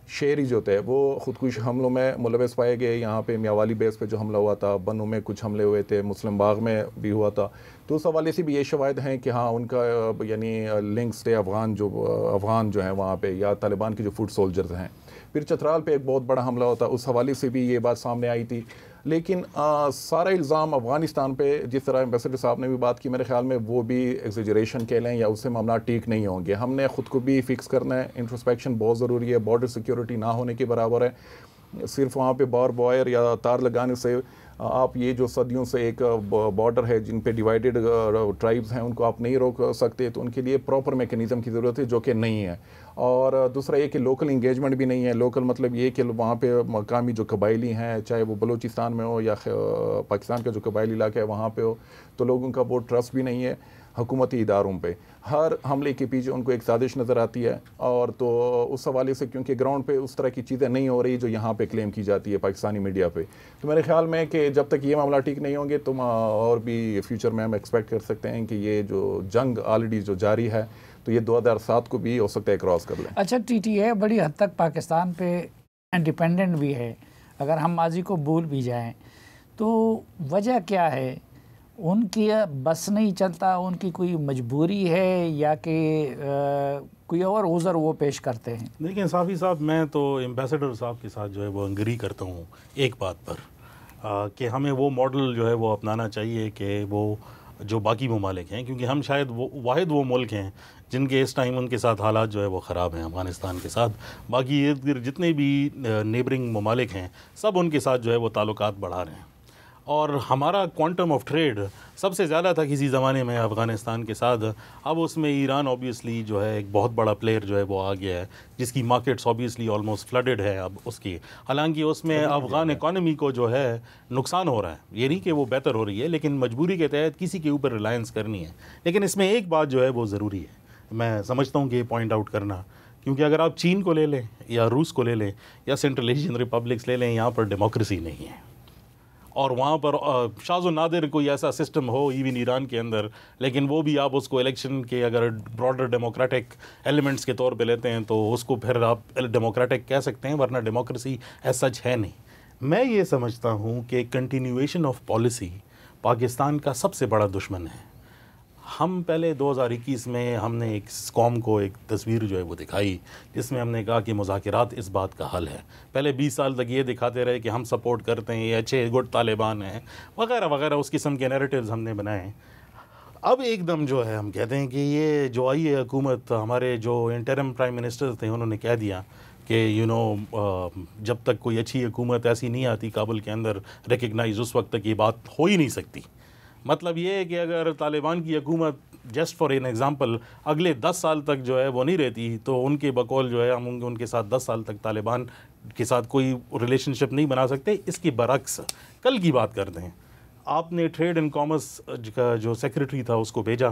शहरी जो थे वो खुदकुश हमलों में मुलविस पाए गए। यहाँ पे मियावाली बेस पे जो हमला हुआ था, बनू में कुछ हमले हुए थे, मुस्लिम बाग में भी हुआ था, तो उस हवाले से भी ये शवाहिद हैं कि हाँ उनका यानी लिंक्स थे अफ़गान जो हैं वहाँ पे, या तालिबान के जो फुट सोल्जर्स हैं। फिर चतराल पे एक बहुत बड़ा हमला होता, उस हवाले से भी ये बात सामने आई थी। लेकिन सारा इल्ज़ाम अफ़गानिस्तान पे, जिस तरह एम्बेसडर साहब ने भी बात की, मेरे ख्याल में वो भी एक्सेजरेशन कह लें या उससे मामला ठीक नहीं होंगे। हमने ख़ुद को भी फिक्स करना है, इंट्रोस्पेक्शन बहुत ज़रूरी है, बॉर्डर सिक्योरिटी ना होने के बराबर है। सिर्फ वहाँ पे बार्ब वायर या तार लगाने से आप ये जो सदियों से एक बॉर्डर है जिन पे डिवाइडेड ट्राइब्स हैं उनको आप नहीं रोक सकते, तो उनके लिए प्रॉपर मैकेनिज़्म की ज़रूरत है जो कि नहीं है। और दूसरा ये कि लोकल इंगेजमेंट भी नहीं है। लोकल मतलब ये कि वहाँ पे मकामी जो कबायली हैं, चाहे वो बलूचिस्तान में हो या पाकिस्तान का जो कबायली इलाका है वहाँ पे हो, तो लोगों का वो ट्रस्ट भी नहीं है हुकूमती इदारों पे। हर हमले के पीछे उनको एक साजिश नज़र आती है, और तो उस हवाले से क्योंकि ग्राउंड पे उस तरह की चीज़ें नहीं हो रही जो यहाँ पे क्लेम की जाती है पाकिस्तानी मीडिया पे, तो मेरे ख्याल में कि जब तक ये मामला ठीक नहीं होंगे तो और भी फ्यूचर में हम एक्सपेक्ट कर सकते हैं कि ये जो जंग ऑलरेडी जो जारी है तो ये 2007 को भी हो सकता है क्रॉस कर लें। अच्छा, TTA बड़ी हद तक पाकिस्तान पे इंडिपेंडेंट भी है, अगर हम माजी को भूल भी जाएं तो वजह क्या है? उनकी बस नहीं चलता, उनकी कोई मजबूरी है, या कि कोई और उज़र वो पेश करते हैं? देखिए साफ़ी साहब, मैं तो एम्बेसडर साहब के साथ जो है वो एग्री करता हूँ एक बात पर कि हमें वो मॉडल जो है वो अपनाना चाहिए कि वो जो बाकी ममालिक हैं, क्योंकि हम शायद वो मुल्क हैं जिनके इस टाइम उनके साथ हालात जो है वो ख़राब हैं अफ़गानिस्तान के साथ। बाकी इर्द गिर्द जितने भी नेबरिंग ममालिक हैं सब उनके साथ जो है वो ताल्लुकात बढ़ा रहे हैं। और हमारा क्वांटम ऑफ ट्रेड सबसे ज़्यादा था किसी ज़माने में अफ़गानिस्तान के साथ। अब उसमें ईरान ऑब्वियसली जो है एक बहुत बड़ा प्लेयर जो है वो आ गया है, जिसकी मार्केट्स ऑब्वियसली ऑलमोस्ट फ्लडेड है अब उसकी। हालांकि उसमें अफ़गान इकॉनमी को जो है नुकसान हो रहा है, ये नहीं कि वो बेहतर हो रही है, लेकिन मजबूरी के तहत किसी के ऊपर रिलायंस करनी है। लेकिन इसमें एक बात जो है वो ज़रूरी है, मैं समझता हूँ कि ये पॉइंट आउट करना, क्योंकि अगर आप चीन को ले लें या रूस को ले लें या सेंट्रल एशियन रिपब्लिक्स ले लें, यहाँ पर डेमोक्रेसी नहीं है। और वहाँ पर शाज़ो नादिर कोई ऐसा सिस्टम हो इवन ईरान के अंदर, लेकिन वो भी आप उसको इलेक्शन के अगर ब्रॉडर डेमोक्रेटिक एलिमेंट्स के तौर पे लेते हैं तो उसको फिर आप डेमोक्रेटिक कह सकते हैं, वरना डेमोक्रेसी एज सच है नहीं। मैं ये समझता हूँ कि कंटिन्यूएशन ऑफ पॉलिसी पाकिस्तान का सबसे बड़ा दुश्मन है। हम पहले 2021 में हमने एक कौम को एक तस्वीर जो है वो दिखाई, जिसमें हमने कहा कि मुज़ाकरात इस बात का हल है। पहले 20 साल तक ये दिखाते रहे कि हम सपोर्ट करते हैं, ये अच्छे गुड तालिबान हैं वगैरह वगैरह, उस किस्म के नैरेटिव्स हमने बनाए। अब एकदम जो है हम कहते हैं कि ये जो आई है हुकूमत, हमारे जो इंटरिम प्राइम मिनिस्टर थे उन्होंने कह दिया कि जब तक कोई अच्छी हुकूमत ऐसी नहीं आती काबुल के अंदर रिकग्नाइज, उस वक्त तक ये बात हो ही नहीं सकती। मतलब ये है कि अगर तालिबान की हुकूमत जस्ट फॉर एन एग्ज़ाम्पल अगले 10 साल तक जो है वो नहीं रहती, तो उनके बकौल जो है हम उनके साथ 10 साल तक तालिबान के साथ कोई रिलेशनशिप नहीं बना सकते। इसके बरक्स कल की बात करते हैं, आपने ट्रेड एंड कॉमर्स का जो सेक्रेटरी था उसको भेजा,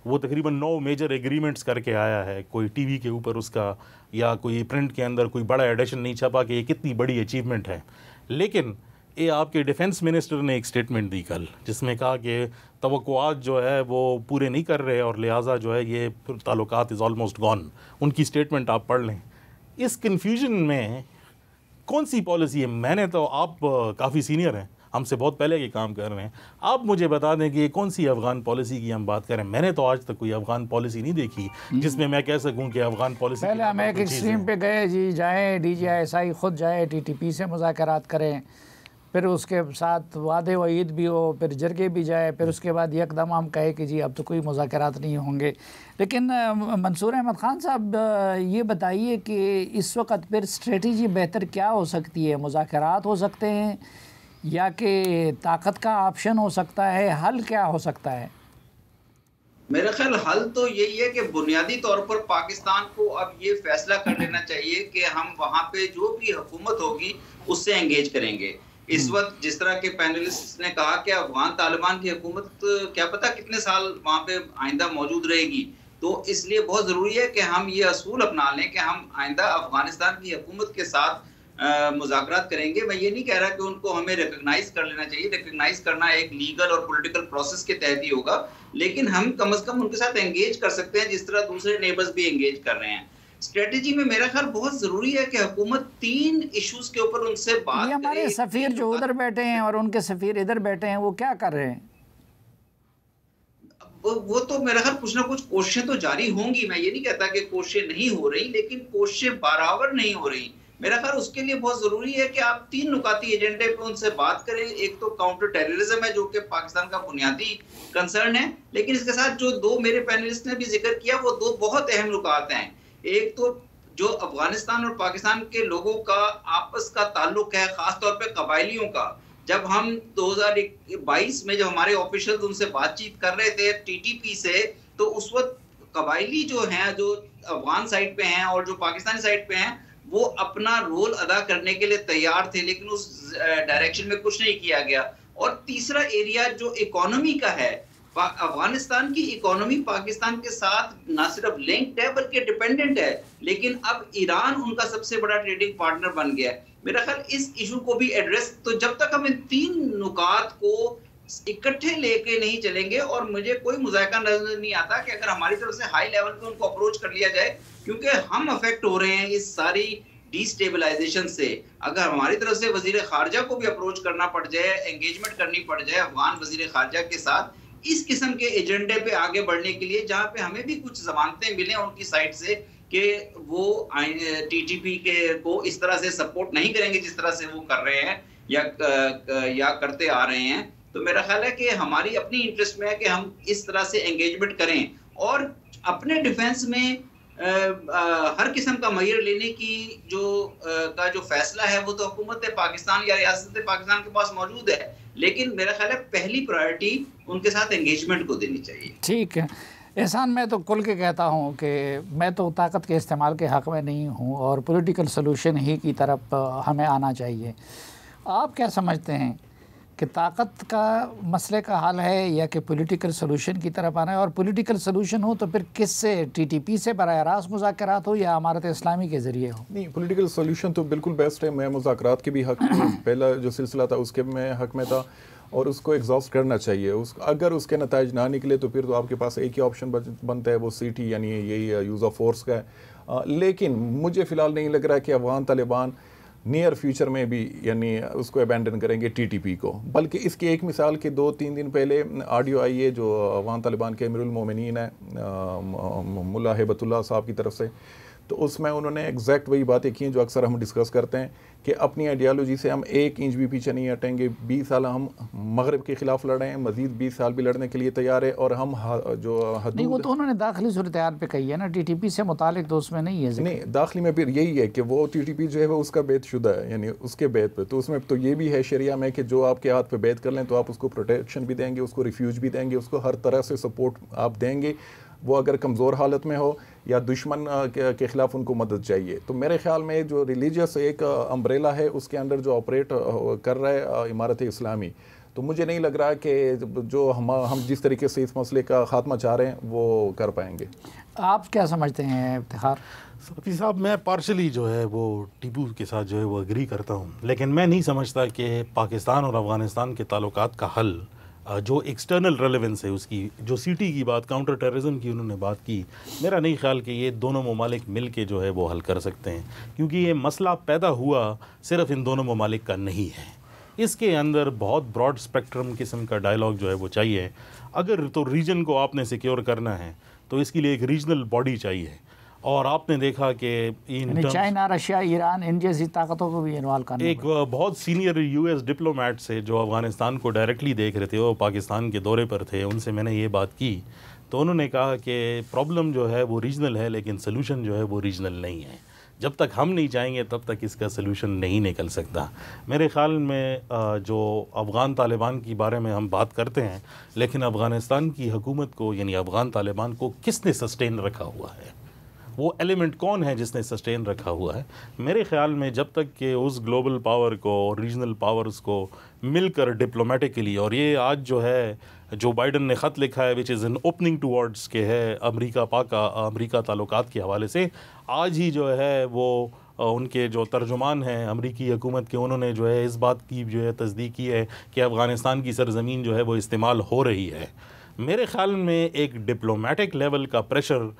वो तकरीबन 9 मेजर एग्रीमेंट्स करके आया है। कोई टीवी के ऊपर उसका या कोई प्रिंट के अंदर कोई बड़ा एडिशन नहीं छपा कि ये कितनी बड़ी अचीवमेंट है। लेकिन ये आपके डिफेंस मिनिस्टर ने एक स्टेटमेंट दी कल, जिसमें कहा कि तवक्कुआत जो है वो पूरे नहीं कर रहे और लिहाजा जो है ये ताल्लुकात इज़ ऑलमोस्ट गॉन। उनकी स्टेटमेंट आप पढ़ लें। इस कन्फ्यूजन में कौन सी पॉलिसी है? मैंने तो, आप काफ़ी सीनियर हैं, हमसे बहुत पहले ये काम कर रहे हैं, आप मुझे बता दें कि कौन सी अफ़गान पॉलिसी की हम बात करें। मैंने तो आज तक कोई अफ़गान पॉलिसी नहीं देखी जिसमें मैं कह सकूं कि अफ़गान पॉलिसी। पहले हम एक एक्सट्रीम पे गए जी, जाएँ DGISI खुद जाए TTP से मुज़ाकरात करें, फिर उसके साथ वादे वईद भी हो, फिर जरगे भी जाए, फिर उसके बाद यकदम हम कहे कि जी अब तो कोई मुज़ाकरात नहीं होंगे। लेकिन मंसूर अहमद ख़ान साहब, ये बताइए कि इस वक्त फिर स्ट्रेटजी बेहतर क्या हो सकती है? मुज़ाकरात हो सकते हैं या कि ताकत का ऑप्शन हो सकता है? हल क्या हो सकता है? मेरा ख्याल हल तो यही है कि बुनियादी तौर पर पाकिस्तान को अब ये फैसला कर लेना चाहिए कि हम वहाँ पे जो भी हुकूमत होगी उससे एंगेज करेंगे। इस वक्त जिस तरह के पैनलिस्ट ने कहा कि अफगान तालिबान की हुकूमत क्या पता कितने साल वहाँ पे आइंदा मौजूद रहेगी, तो इसलिए बहुत ज़रूरी है कि हम ये असूल अपना लें कि हम आइंदा अफगानिस्तान की हुकूमत के साथ मुज़ाकरात करेंगे। मैं ये नहीं कह रहा कि उनको हमें रिकग्नाइज कर लेना चाहिए, रिकग्नाइज करना एक लीगल और पॉलिटिकल प्रोसेस के तहत ही होगा, लेकिन हम कम से कम उनके साथ एंगेज कर सकते हैं जिस तरह दूसरे नेबर्स भी एंगेज कर रहे हैं। स्ट्रेटेजी में मेरा ख्याल बहुत जरूरी है कि हुकूमत 3 इश्यूज के ऊपर उनसे बात करे। हमारे सफीर जो उधर बैठे हैं और उनके सफीर इधर बैठे हैं, वो क्या कर रहे हैं? वो तो मेरा ख्याल कुछ ना कुछ कोशिशें तो जारी होंगी। मैं ये नहीं कहता कि कोशिशें नहीं हो रही, लेकिन कोशिशें बराबर नहीं हो रही। मेरा ख्याल उसके लिए बहुत जरूरी है कि आप 3 नुकाती एजेंडे पे उनसे बात करें। एक तो काउंटर टेररिज्म है जो कि पाकिस्तान का बुनियादी कंसर्न है, लेकिन इसके साथ जो 2 मेरे पैनलिस्ट ने भी जिक्र किया वो 2 बहुत अहम नुकात हैं। एक तो जो अफगानिस्तान और पाकिस्तान के लोगों का आपस का ताल्लुक है, खासतौर पे कबायलियों का। जब हम 2022 में जब हमारे ऑफिशियल्स उनसे बातचीत कर रहे थे TTP से, तो उस वक्त कबायली जो हैं, जो अफगान साइड पे हैं और जो पाकिस्तानी साइड पे हैं, वो अपना रोल अदा करने के लिए तैयार थे, लेकिन उस डायरेक्शन में कुछ नहीं किया गया। और तीसरा एरिया जो इकोनॉमी का है, अफगानिस्तान की इकोनॉमी पाकिस्तान के साथ ना सिर्फ लिंक्ड है बल्कि डिपेंडेंट है, लेकिन अब ईरान उनका सबसे बड़ा ट्रेडिंग पार्टनर बन गया है। मेरा ख्याल इस इशू को भी एड्रेस, तो जब तक हम इन 3 नुकात को इकट्ठे लेके नहीं चलेंगे, और मुझे कोई मुज़ायका नजर नहीं आता कि अगर हमारी तरफ से हाई लेवल पे उनको अप्रोच कर लिया जाए, क्योंकि हम अफेक्ट हो रहे हैं इस सारी डिस्टेबलाइजेशन से। अगर हमारी तरफ से वजीर खारजा को भी अप्रोच करना पड़ जाए, एंगेजमेंट करनी पड़ जाए अफगान वजीर खारजा के साथ इस किस्म के एजेंडे पे आगे बढ़ने के लिए, जहां पे हमें भी कुछ जमानतें मिले उनकी साइड से कि वो TTP के को इस तरह से सपोर्ट नहीं करेंगे जिस तरह से वो कर रहे हैं या करते आ रहे हैं, तो मेरा ख्याल है कि हमारी अपनी इंटरेस्ट में है कि हम इस तरह से एंगेजमेंट करें और अपने डिफेंस में हर किस्म का मैयर लेने की जो फैसला है वो तो हुकूमत पाकिस्तान या रियासत पाकिस्तान के पास मौजूद है, लेकिन मेरा ख्याल है पहली प्रायोरिटी उनके साथ एंगेजमेंट को देनी चाहिए। ठीक है एहसान, मैं तो खुल के कहता हूँ कि मैं तो ताकत के इस्तेमाल के हक़ में नहीं हूँ और पॉलिटिकल सलूशन ही की तरफ हमें आना चाहिए। आप क्या समझते हैं कि ताकत का मसले का हल है या कि पॉलिटिकल सलूशन की तरफ आना है? और पॉलिटिकल सलूशन हो तो फिर किससे, टीटीपी से बराह रास्त मुज़ाकरात हो या अमारत इस्लामी के ज़रिए हो? नहीं, पॉलिटिकल सॉल्यूशन तो बिल्कुल बेस्ट है। मैं मुज़ाकरात के भी हक़ में पहला जो सिलसिला था उसके मैं हक़ में था और उसको एग्जॉस्ट करना चाहिए। अगर उसके नताइज ना निकले तो फिर तो आपके पास एक ही ऑप्शन बनता है, वो सीटी यानी यही यूज़ ऑफ फोर्स का है। लेकिन मुझे फ़िलहाल नहीं लग रहा है कि अफ़गान तालिबान नियर फ्यूचर में भी यानी उसको अबैंडन करेंगे टीटीपी को। बल्कि इसकी एक मिसाल के 2-3 दिन पहले ऑडियो आई है जो अफ़गान तालिबान के अमीरुल मोमिनीन है मुल्ला हिबतुल्लाह साहब की तरफ से, तो उसमें उन्होंने एग्जैक्ट वही बातें की हैं जो अक्सर हम डिस्कस करते हैं कि अपनी आइडियालॉजी से हम 1 इंच भी पीछे नहीं हटेंगे। 20 साल हम मगरब के ख़िलाफ़ लड़े हैं, मज़ीद 20 साल भी लड़ने के लिए तैयार है। और हम जो हदूद नहीं, वो तो उन्होंने दाखिली सूरत-ए-हाल पे कही है ना, टीटीपी से मुतालिक तो उसमें नहीं है। नहीं, दाखिली में फिर यही है कि वो टीटीपी जो है वो उसका बैतशुदा है, यानी उसके बैत पे, तो उसमें तो ये भी है शरिया में कि जो आपके हाथ पे बैत कर लें तो आप उसको प्रोटेक्शन भी देंगे, उसको रिफ्यूज भी देंगे, उसको हर तरह से सपोर्ट आप देंगे। वो अगर कमज़ोर हालत में हो या दुश्मन के ख़िलाफ़ उनको मदद चाहिए। तो मेरे ख्याल में जो रिलीजियस एक अम्ब्रेला है उसके अंदर जो ऑपरेट कर रहा है इमारत इस्लामी, तो मुझे नहीं लग रहा कि जो हम जिस तरीके से इस मसले का ख़ात्मा चाह रहे हैं वो कर पाएंगे। आप क्या समझते हैं इफ्तिखार? सफ़ी साहब, मैं पार्शली जो है वो टीपू के साथ जो है वो एग्री करता हूँ, लेकिन मैं नहीं समझता कि पाकिस्तान और अफ़गानिस्तान के ताल्लुकात का हल जो एक्सटर्नल रेलेवेंस है उसकी, जो सीटी की बात, काउंटर टेररिज्म की उन्होंने बात की, मेरा नहीं ख्याल कि ये दोनों ममालिक मिल के जो है वो हल कर सकते हैं, क्योंकि ये मसला पैदा हुआ सिर्फ़ इन दोनों ममालिक का नहीं है। इसके अंदर बहुत ब्रॉड स्पेक्ट्रम किस्म का डायलॉग जो है वो चाहिए। अगर तो रीजन को आपने सिक्योर करना है तो इसके लिए एक रीजनल बॉडी चाहिए। और आपने देखा कि चाइना, रशिया, ईरान, इन जैसी ताकतों को भी इन्वॉल्व करना। एक बहुत सीनियर यूएस डिप्लोमेट से जो अफ़गानिस्तान को डायरेक्टली देख रहे थे, वो पाकिस्तान के दौरे पर थे, उनसे मैंने ये बात की तो उन्होंने कहा कि प्रॉब्लम जो है वो रीजनल है लेकिन सलूशन जो है वो रीजनल नहीं है। जब तक हम नहीं चाहेंगे तब तक इसका सलूशन नहीं निकल सकता। मेरे ख़्याल में जो अफ़गान तालिबान के बारे में हम बात करते हैं, लेकिन अफ़गानिस्तान की हुकूमत को यानी अफ़गान तालिबान को किसने सस्टेन रखा हुआ है, वो एलिमेंट कौन है जिसने सस्टेन रखा हुआ है? मेरे ख़्याल में जब तक कि उस ग्लोबल पावर को और रीजनल पावर्स को मिलकर डिप्लोमेटिकली, और ये आज जो है जो बाइडन ने ख़त लिखा है which is an opening towards के है अमेरिका ताल्लुकात के हवाले से, आज ही जो है वो उनके जो तर्जुमान हैं अमरीकी हुकूमत के, उन्होंने जो है इस बात की जो है तस्दीक की है कि अफ़गानिस्तान की सरज़मीन जो है वो इस्तेमाल हो रही है। मेरे ख़्याल में एक डिप्लोमेटिक लेवल का प्रेशर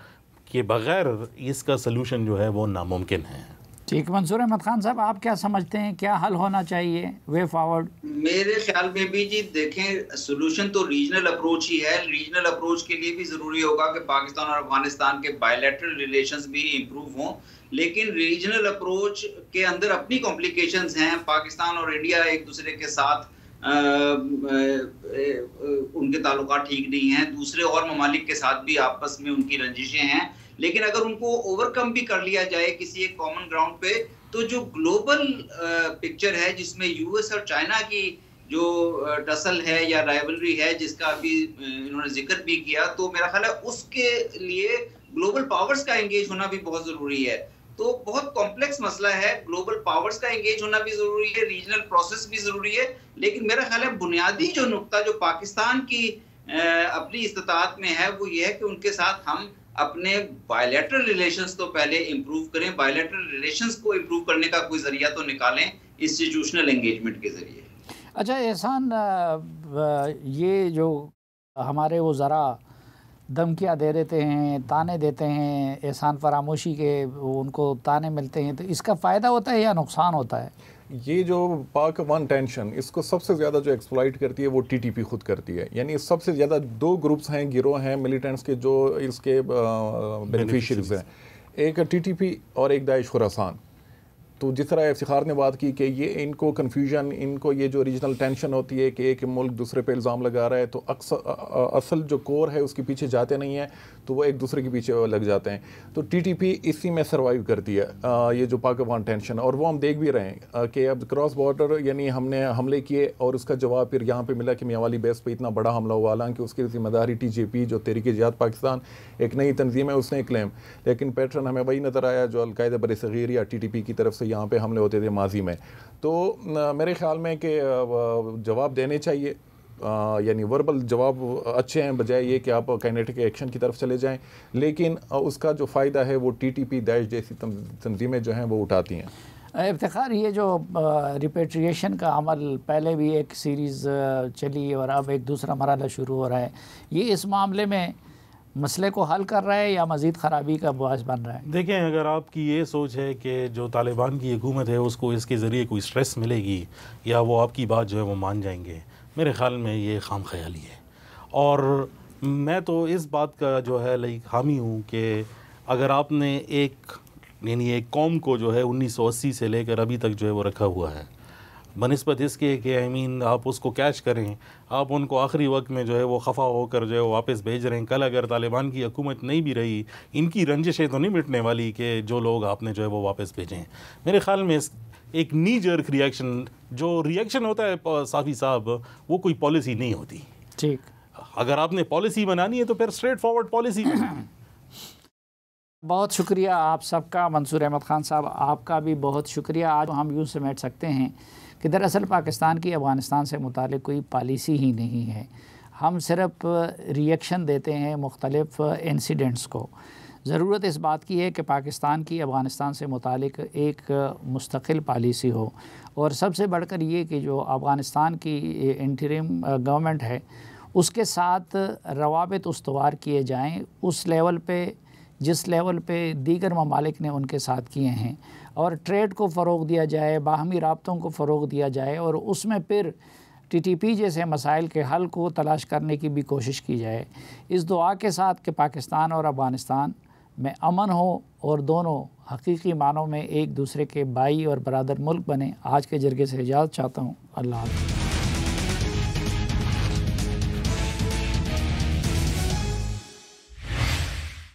के बग़ैर इसका सलूशन जो है वो नामुमकिन है। ठीक, मंसूर अहमद खान साहब, आप क्या समझते हैं, क्या हल होना चाहिए, वे फॉरवर्ड? मेरे ख्याल में भी जी देखें, सोल्यूशन तो रीजनल अप्रोच ही है। रीजनल अप्रोच के लिए भी ज़रूरी होगा कि पाकिस्तान और अफगानिस्तान के बायलैटरल रिलेशंस भी इम्प्रूव हों, लेकिन रीजनल अप्रोच के अंदर अपनी कॉम्प्लिकेशंस हैं। पाकिस्तान और इंडिया एक दूसरे के साथ उनके ताल्लुकात ठीक नहीं हैं, दूसरे और ममालिक के साथ भी आपस में उनकी रंजिशें हैं, लेकिन अगर उनको ओवरकम भी कर लिया जाए किसी एक कॉमन ग्राउंड पे, तो जो ग्लोबल पिक्चर है जिसमें यूएस और चाइना की जो टसल है या राइवलरी है जिसका अभी इन्होंने जिक्र भी किया, तो मेरा ख्याल है उसके लिए ग्लोबल पावर्स का एंगेज होना भी बहुत जरूरी है। तो बहुत कॉम्प्लेक्स मसला है, ग्लोबल पावर्स का एंगेज होना भी जरूरी है, रीजनल प्रोसेस भी जरूरी है, लेकिन मेरा ख्याल है बुनियादी जो नुक्ता जो पाकिस्तान की अपनी इस्तिताअत में है वो ये है कि उनके साथ हम अपने बायलैटरल रिलेशंस तो पहले इंप्रूव करें, बायलैटरल रिलेशंस को इंप्रूव करने का कोई जरिया तो निकालें इंस्टीट्यूशनल एंगेजमेंट के जरिए। अच्छा एहसान, ये जो हमारे वो ज़रा धमकियाँ दे देते हैं, ताने देते हैं, एहसान फरामोशी के उनको ताने मिलते हैं, तो इसका फ़ायदा होता है या नुकसान होता है? ये जो पाक वन टेंशन, इसको सबसे ज़्यादा जो एक्सप्लॉइट करती है वो टीटीपी खुद करती है। यानी सबसे ज़्यादा 2 ग्रुप्स हैं, गिरोह हैं मिलिटेंट्स के जो इसके बेनिफिशियरीज हैं, एक टीटीपी और एक दाइश खुरासान। तो जिस तरह इफ्तिखार ने बात की कि ये इनको कन्फ्यूजन, इनको ये जो रीजनल टेंशन होती है कि एक मुल्क दूसरे पे इल्ज़ाम लगा रहा है, तो असल जो कोर है उसके पीछे जाते नहीं हैं, तो वो एक दूसरे के पीछे लग जाते हैं। तो टीटीपी इसी में सर्वाइव करती है ये जो पाक अफगान टेंशन, और वो हम देख भी रहे हैं कि अब क्रॉस बॉर्डर यानी हमने हमले किए और उसका जवाब फिर यहाँ पे मिला कि मियांवाली बेस पे इतना बड़ा हमला हुआ, हालांकि उसकी जिम्मेदारी TJP जो तहरीक-ए-जिहाद पाकिस्तान एक नई तंजीम है उसने क्लेम, लेकिन पैटर्न हमें वही नज़र आया जो अलकायदा बरसगीर या TTP की तरफ से यहाँ पे हमले होते थे माजी में। तो मेरे ख्याल में कि जवाब देने चाहिए, यानी वर्बल जवाब अच्छे हैं बजाय ये कि आप काइनेटिक एक्शन की तरफ चले जाएं, लेकिन उसका जो फ़ायदा है वो TTP दाइश जैसी तंजीमें जो हैं वो उठाती हैं। इफ्तिखार, ये जो रिपेट्रिएशन का अमल पहले भी एक सीरीज़ चली और अब एक दूसरा मरहला शुरू हो रहा है, ये इस मामले में मसले को हल कर रहा है या मज़ीद ख़राबी का बायस बन रहा है? देखें, अगर आपकी ये सोच है कि जो तालिबान की हुकूमत है उसको इसके ज़रिए कोई स्ट्रेस मिलेगी या वो आपकी बात जो है वो मान जाएंगे, मेरे ख़्याल में ये खाम ख्याली है। और मैं तो इस बात का जो है हामी हूँ कि अगर आपने एक कौम को जो है 1980 से लेकर अभी तक जो है वो रखा हुआ है, बनिस्बत इसके कि आप उसको कैच करें, आप उनको आखिरी वक्त में जो है वो खफा होकर जो है वो वापस भेज रहे हैं। कल अगर तालिबान की हुकूमत नहीं भी रही, इनकी रंजिशें तो नहीं मिटने वाली कि जो लोग आपने जो है वो वापस भेजें। मेरे ख्याल में एक नी जर्क रिएक्शन जो रिएक्शन होता है साफ़ी साहब, वो कोई पॉलिसी नहीं होती। ठीक, अगर आपने पॉलिसी बनानी है तो फिर स्ट्रेट फॉरवर्ड पॉलिसी बहुत शुक्रिया आप सबका। मंसूर अहमद ख़ान साहब, आपका भी बहुत शुक्रिया। आज हम यूँ समेट सकते हैं कि दरअसल पाकिस्तान की अफ़गानिस्तान से मुतालिक कोई पॉलिसी ही नहीं है, हम सिर्फ रिएक्शन देते हैं मुख्तलिफ़ इंसिडेंट्स को। ज़रूरत इस बात की है कि पाकिस्तान की अफ़गानिस्तान से मुतालिक एक मुस्तकिल पॉलिसी हो, और सबसे बढ़कर ये कि जो अफ़गानिस्तान की इंटरिम गवर्नमेंट है उसके साथ रवाबित उस्तवार किए जाएँ उस लेवल पे जिस लेवल पे दीगर ममालिक ने उनके साथ किए हैं, और ट्रेड को फ़रोग़ दिया जाए, बाहमी राब्तों को फ़रोग़ दिया जाए, और उसमें फिर TTP जैसे मसाइल के हल को तलाश करने की भी कोशिश की जाए, इस दुआ के साथ कि पाकिस्तान और अफ़गानिस्तान में अमन हो और दोनों हकीकी मानों में एक दूसरे के भाई और बरादर मुल्क बने। आज के जर्गे से इजाज़त चाहता हूँ। अल्लाह हाफ़िज़।